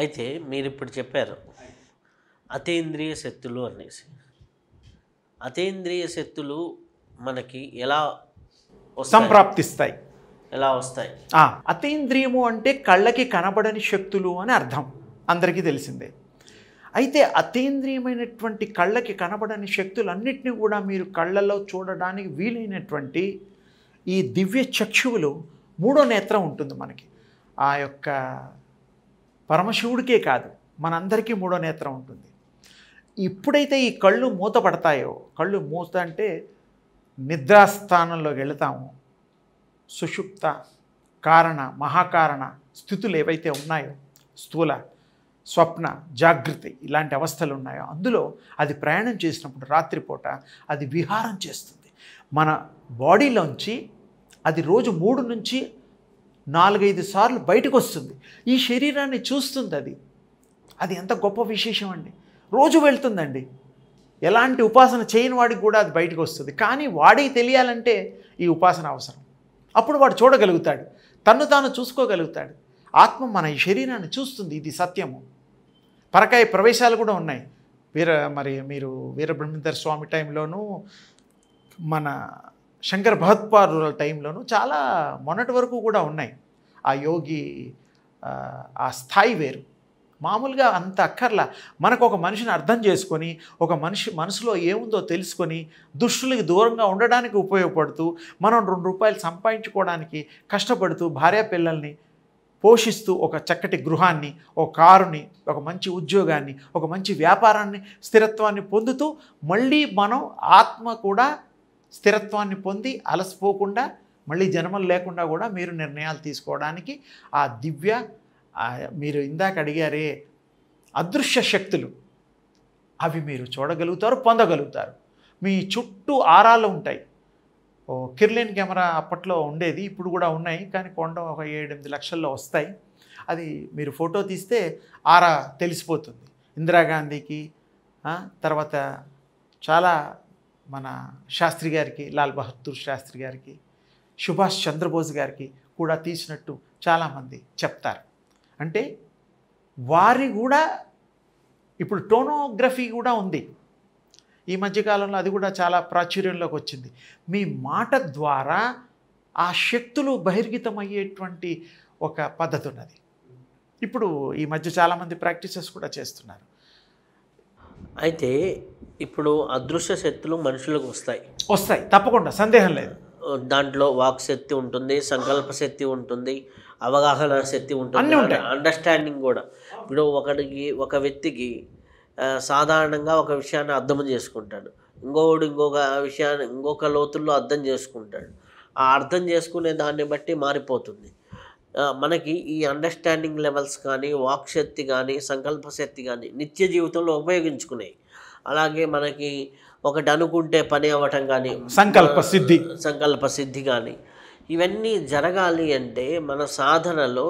అయితే మీరిప్పుడు చెప్పారు అతీంద్రియ శక్తులు అనేసి. అతీంద్రియ శక్తులు మనకి ఎలా సంప్రాప్తిస్తాయి, ఎలా వస్తాయి? అతీంద్రియము అంటే కళ్ళకి కనబడని శక్తులు అని అర్థం, అందరికీ తెలిసిందే. అయితే అతీంద్రియమైనటువంటి కళ్ళకి కనబడని శక్తులన్నింటినీ కూడా మీరు కళ్ళల్లో చూడడానికి వీలైనటువంటి ఈ దివ్య చక్షువులు, మూడో నేత్రం ఉంటుంది మనకి. ఆ యొక్క పరమశివుడికే కాదు, మనందరికీ మూడో నేత్రం ఉంటుంది. ఎప్పుడైతే ఈ కళ్ళు మూతపడతాయో, కళ్ళు మూత అంటే నిద్రాస్థానంలోకి వెళతాము, సుషుప్త, కారణ, మహాకారణ స్థితులు ఏవైతే ఉన్నాయో, స్థూల, స్వప్న, జాగృతి ఇలాంటి అవస్థలు ఉన్నాయో, అందులో అది ప్రయాణం చేసినప్పుడు రాత్రిపూట అది విహారం చేస్తుంది మన బాడీలోంచి. అది రోజు 3 నుంచి 4-5 సార్లు బయటకు వస్తుంది. ఈ శరీరాన్ని చూస్తుంది అది. అది ఎంత గొప్ప విశేషం అండి. రోజు వెళ్తుందండి. ఎలాంటి ఉపాసన చేయని వాడికి కూడా అది బయటకు వస్తుంది. కానీ వాడికి తెలియాలంటే ఈ ఉపాసన అవసరం. అప్పుడు వాడు చూడగలుగుతాడు, తన్ను తాను చూసుకోగలుగుతాడు. ఆత్మ మన ఈ శరీరాన్ని చూస్తుంది, ఇది సత్యము. పరకాయ ప్రవేశాలు కూడా ఉన్నాయి. మీరు వీరబ్రహ్మేంద్ర స్వామి టైంలోనూ, మన శంకర భగవత్పాదుల టైంలోనూ చాలా మొన్నటి వరకు కూడా ఉన్నాయి. ఆ యోగి ఆ స్థాయి వేరు. మామూలుగా అంత అక్కర్లా. మనకు ఒక మనిషిని అర్థం చేసుకొని, ఒక మనిషి మనసులో ఏముందో తెలుసుకొని, దుష్టులకి దూరంగా ఉండడానికి ఉపయోగపడుతూ, మనం 2 రూపాయలు సంపాదించుకోవడానికి కష్టపడుతూ, భార్య పిల్లల్ని పోషిస్తూ, ఒక చక్కటి గృహాన్ని, ఒక కారుని, ఒక మంచి ఉద్యోగాన్ని, ఒక మంచి వ్యాపారాన్ని, స్థిరత్వాన్ని పొందుతూ, మళ్ళీ మనం ఆత్మ కూడా స్థిరత్వాన్ని పొంది అలసిపోకుండా, మళ్ళీ జన్మలు లేకుండా కూడా మీరు నిర్ణయాలు తీసుకోవడానికి ఆ దివ్య, మీరు ఇందాక అడిగారే అదృశ్య శక్తులు, అవి మీరు చూడగలుగుతారు, పొందగలుగుతారు. మీ చుట్టూ ఆరాలు ఉంటాయి. కిర్లిన్ కెమెరా అప్పట్లో ఉండేది, ఇప్పుడు కూడా ఉన్నాయి, కానీ కొండ ఒక 7-8 లక్షల్లో వస్తాయి. అది మీరు ఫోటో తీస్తే ఆరా తెలిసిపోతుంది. ఇందిరాగాంధీకి, తర్వాత చాలా మన శాస్త్రి గారికి, లాల్ బహదూర్ శాస్త్రి గారికి, సుభాష్ చంద్రబోస్ గారికి కూడా తీసినట్టు చాలామంది చెప్తారు. అంటే వారి కూడా ఇప్పుడు టోనోగ్రఫీ కూడా ఉంది. ఈ మధ్యకాలంలో అది కూడా చాలా ప్రాచుర్యంలోకి వచ్చింది. మీ మాట ద్వారా ఆ శక్తులు బహిర్గతమయ్యేటువంటి ఒక పద్ధతి ఉన్నది. ఇప్పుడు ఈ మధ్య చాలామంది ప్రాక్టీసెస్ కూడా చేస్తున్నారు. అయితే ఇప్పుడు అదృశ్య శక్తులు మనుషులకు వస్తాయి, తప్పకుండా, సందేహం లేదు. దాంట్లో వాక్ శక్తి ఉంటుంది, సంకల్ప శక్తి ఉంటుంది, అవగాహన శక్తి ఉంటుంది, అండర్స్టాండింగ్ కూడా. ఇప్పుడు ఒక వ్యక్తికి సాధారణంగా ఒక విషయాన్ని అర్థం చేసుకుంటాడు, ఇంకొక విషయాన్ని ఇంకొక లోతుల్లో అర్థం చేసుకుంటాడు. ఆ అర్థం చేసుకునే దాన్ని బట్టి మారిపోతుంది. మనకి ఈ అండర్స్టాండింగ్ లెవెల్స్ కానీ, వాక్ శక్తి కానీ, సంకల్ప శక్తి కానీ నిత్య జీవితంలో ఉపయోగించుకునేవి. అలాగే మనకి ఒకటి అనుకుంటే పని అవ్వటం కానీ, సంకల్ప సిద్ధి కానీ, ఇవన్నీ జరగాలి అంటే మన సాధనలో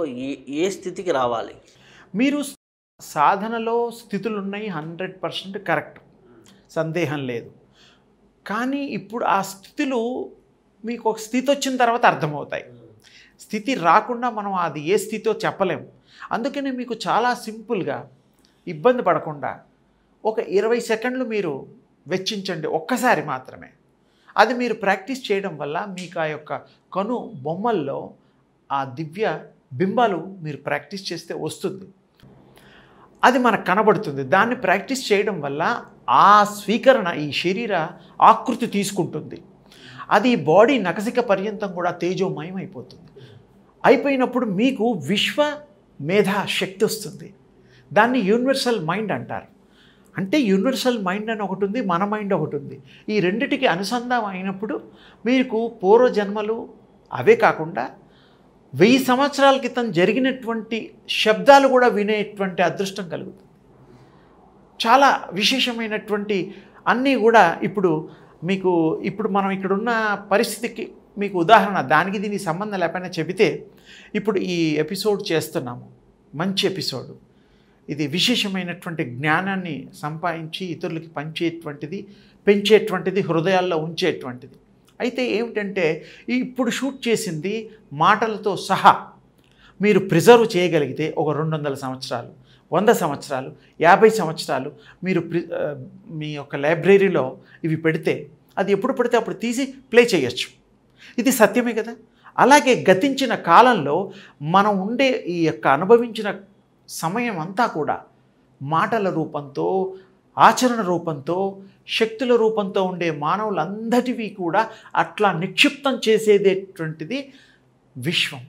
ఏ స్థితికి రావాలి? మీరు సాధనలో స్థితులు ఉన్నాయి, 100% కరెక్ట్, సందేహం లేదు. కానీ ఇప్పుడు ఆ స్థితులు మీకు ఒక స్థితి వచ్చిన తర్వాత అర్థమవుతాయి. స్థితి రాకుండా మనం అది ఏ స్థితితో చెప్పలేము. అందుకని మీకు చాలా సింపుల్గా, ఇబ్బంది పడకుండా ఒక 20 సెకండ్లు మీరు వెచ్చించండి, ఒక్కసారి మాత్రమే. అది మీరు ప్రాక్టీస్ చేయడం వల్ల మీకు ఆ యొక్క కను బొమ్మల్లో ఆ దివ్య బింబాలు మీరు ప్రాక్టీస్ చేస్తే వస్తుంది. అది మనకు కనబడుతుంది. దాన్ని ప్రాక్టీస్ చేయడం వల్ల ఆ స్వీకరణ ఈ శరీర ఆకృతి తీసుకుంటుంది. అది బాడీ నకసిక పర్యంతం కూడా తేజోమయం అయిపోతుంది. అయిపోయినప్పుడు మీకు విశ్వ మేధా శక్తి వస్తుంది. దాన్ని యూనివర్సల్ మైండ్ అంటారు. అంటే యూనివర్సల్ మైండ్ అని ఒకటి ఉంది, మన మైండ్ ఒకటి ఉంది. ఈ రెండిటికి అనుసంధానం అయినప్పుడు మీకు పూర్వజన్మలు అవే కాకుండా 1000 సంవత్సరాల క్రితం జరిగినటువంటి శబ్దాలు కూడా వినేటువంటి అదృష్టం కలుగుతుంది. చాలా విశేషమైనటువంటి అన్నీ కూడా ఇప్పుడు మనం ఇక్కడున్న పరిస్థితికి మీకు ఉదాహరణ, దానికి దీనికి సంబంధం లేకపోయినా చెబితే, ఇప్పుడు ఈ ఎపిసోడ్ చేస్తున్నాము, మంచి ఎపిసోడ్. ఇది విశేషమైనటువంటి జ్ఞానాన్ని సంపాదించి ఇతరులకి పెంచేటువంటిది, హృదయాల్లో ఉంచేటువంటిది. అయితే ఏమిటంటే ఇప్పుడు షూట్ చేసింది మాటలతో సహా మీరు ప్రిజర్వ్ చేయగలిగితే ఒక 200 సంవత్సరాలు, 100 సంవత్సరాలు, 50 సంవత్సరాలు మీరు మీ యొక్క లైబ్రరీలో ఇవి పెడితే అది ఎప్పుడు పడితే అప్పుడు తీసి ప్లే చేయొచ్చు. ఇది సత్యమే కదా. అలాగే గతించిన కాలంలో మనం ఉండే ఈ యొక్క అనుభవించిన సమయం అంతా కూడా మాటల రూపంతో, ఆచరణ రూపంతో, శక్తుల రూపంతో ఉండే మానవులందరివి కూడా అట్లా నిక్షిప్తం చేసేటటువంటిది విశ్వం.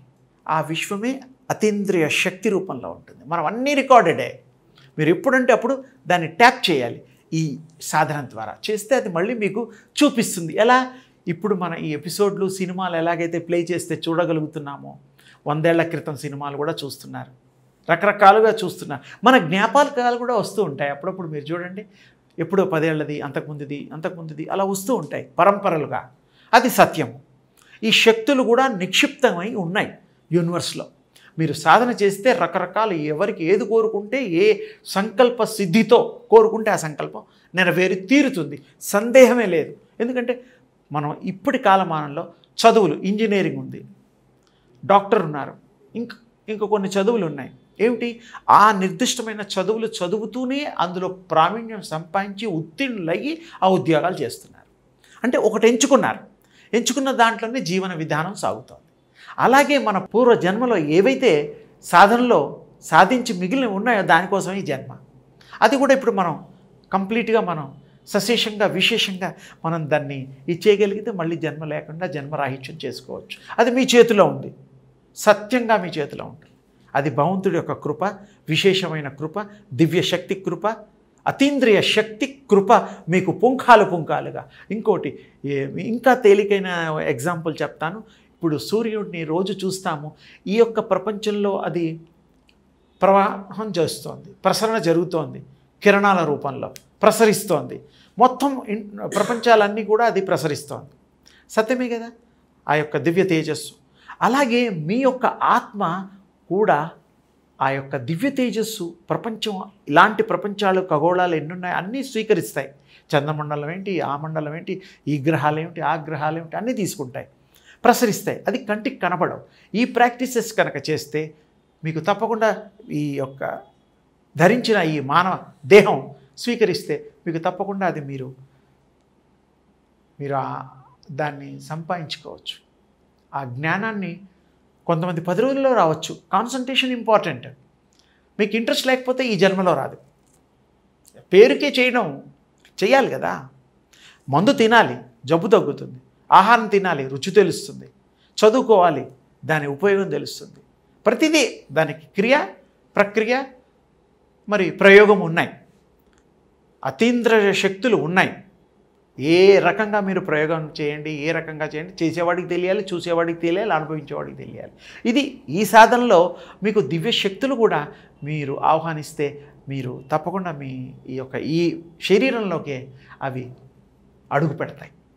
ఆ విశ్వమే అతీంద్రియ శక్తి రూపంలో ఉంటుంది. మనం అన్నీ రికార్డెడే. మీరు ఎప్పుడంటే అప్పుడు దాన్ని ట్యాప్ చేయాలి. ఈ సాధన ద్వారా చేస్తే అది మళ్ళీ మీకు చూపిస్తుంది. ఎలా? ఇప్పుడు మన ఈ ఎపిసోడ్లు, సినిమాలు ఎలాగైతే ప్లే చేస్తే చూడగలుగుతున్నామో, 100 ఏళ్ల క్రితం సినిమాలు కూడా చూస్తున్నారు, రకరకాలుగా చూస్తున్నారు. మన జ్ఞాపకాలు కూడా వస్తూ ఉంటాయి అప్పుడప్పుడు. మీరు చూడండి, ఎప్పుడో 10 ఏళ్ళది, అంతకుముందుది అలా వస్తూ ఉంటాయి పరంపరలుగా. అది సత్యం. ఈ శక్తులు కూడా నిక్షిప్తమై ఉన్నాయి యూనివర్స్లో. మీరు సాధన చేస్తే రకరకాలు, ఎవరికి ఏది కోరుకుంటే, ఏ సంకల్ప సిద్ధితో కోరుకుంటే ఆ సంకల్పం నెరవేరి తీరుతుంది, సందేహమే లేదు. ఎందుకంటే మనం ఇప్పటి కాలమానంలో చదువులు, ఇంజనీరింగ్ ఉంది, డాక్టర్ ఉన్నారు, ఇంకా కొన్ని చదువులు ఉన్నాయి. ఏమిటి? ఆ నిర్దిష్టమైన చదువులు చదువుతూనే అందులో ప్రావీణ్యం సంపాదించి ఉత్తీర్ణులయ్యి ఆ ఉద్యోగాలు చేస్తున్నారు. అంటే ఒకటి ఎంచుకున్న దాంట్లోనే జీవన విధానం సాగుతోంది. అలాగే మన పూర్వ జన్మలో ఏవైతే సాధనలో సాధించి మిగిలిన ఉన్నాయో దానికోసం ఈ జన్మ. అది కూడా ఇప్పుడు మనం కంప్లీట్గా మనం సశేషంగా, విశేషంగా మనం దాన్ని ఇచ్చేయగలిగితే మళ్ళీ జన్మ లేకుండా జన్మరాహిత్యం చేసుకోవచ్చు. అది మీ చేతిలో ఉంది, సత్యంగా మీ చేతిలో ఉంటుంది. అది భగవంతుడి యొక్క కృప, విశేషమైన కృప, దివ్య శక్తి కృప, అతీంద్రియ శక్తి కృప మీకు పుంఖాలుగా. ఇంకోటి, ఇంకా తేలికైన ఎగ్జాంపుల్ చెప్తాను. ఇప్పుడు సూర్యుడిని రోజు చూస్తాము. ఈ యొక్క ప్రపంచంలో అది ప్రవాహం చేస్తోంది, ప్రసరణ జరుగుతోంది, కిరణాల రూపంలో ప్రసరిస్తోంది. మొత్తం ప్రపంచాలన్నీ కూడా అది ప్రసరిస్తోంది. సత్యమే కదా ఆ యొక్క దివ్య తేజస్సు. అలాగే మీ యొక్క ఆత్మ కూడా ఆ యొక్క దివ్య తేజస్సు, ప్రపంచం, ఇలాంటి ప్రపంచాలు, ఖగోళాలు ఎన్నున్నాయి అన్నీ స్వీకరిస్తాయి. చంద్రమండలం ఏంటి, ఆ మండలం ఏంటి, ఈ గ్రహాలు ఏమిటి, ఆ గ్రహాలు ఏమిటి అన్నీ తీసుకుంటాయి, ప్రసరిస్తాయి. అది కంటికి కనపడవు. ఈ ప్రాక్టీసెస్ కనుక చేస్తే మీకు తప్పకుండా ఈ యొక్క ధరించిన ఈ మానవ దేహం స్వీకరిస్తే మీకు తప్పకుండా అది మీరు దాన్ని సంపాదించుకోవచ్చు. ఆ జ్ఞానాన్ని కొంతమంది 10 రోజుల్లో రావచ్చు. Concentration important. మీకు ఇంట్రెస్ట్ లేకపోతే ఈ జన్మలో రాదు. పేరుకే చేయాలి కదా. మందు తినాలి, జబ్బు తగ్గుతుంది. ఆహారం తినాలి, రుచి తెలుస్తుంది. చదువుకోవాలి, దాని ఉపయోగం తెలుస్తుంది. ప్రతిదీ దానికి క్రియ, ప్రక్రియ, మరి ప్రయోగం ఉన్నాయి. అతీంద్రియ శక్తులు ఉన్నాయి. ఏ రకంగా మీరు ప్రయోగం చేయండి, ఏ రకంగా చేయండి, చేసేవాడికి తెలియాలి, చూసేవాడికి తెలియాలి, అనుభవించేవాడికి తెలియాలి. ఈ సాధనలో మీకు దివ్య శక్తులు కూడా మీరు ఆహ్వానిస్తే మీరు తప్పకుండా మీ ఈ శరీరంలోకే అవి అడుగు పెడతాయి.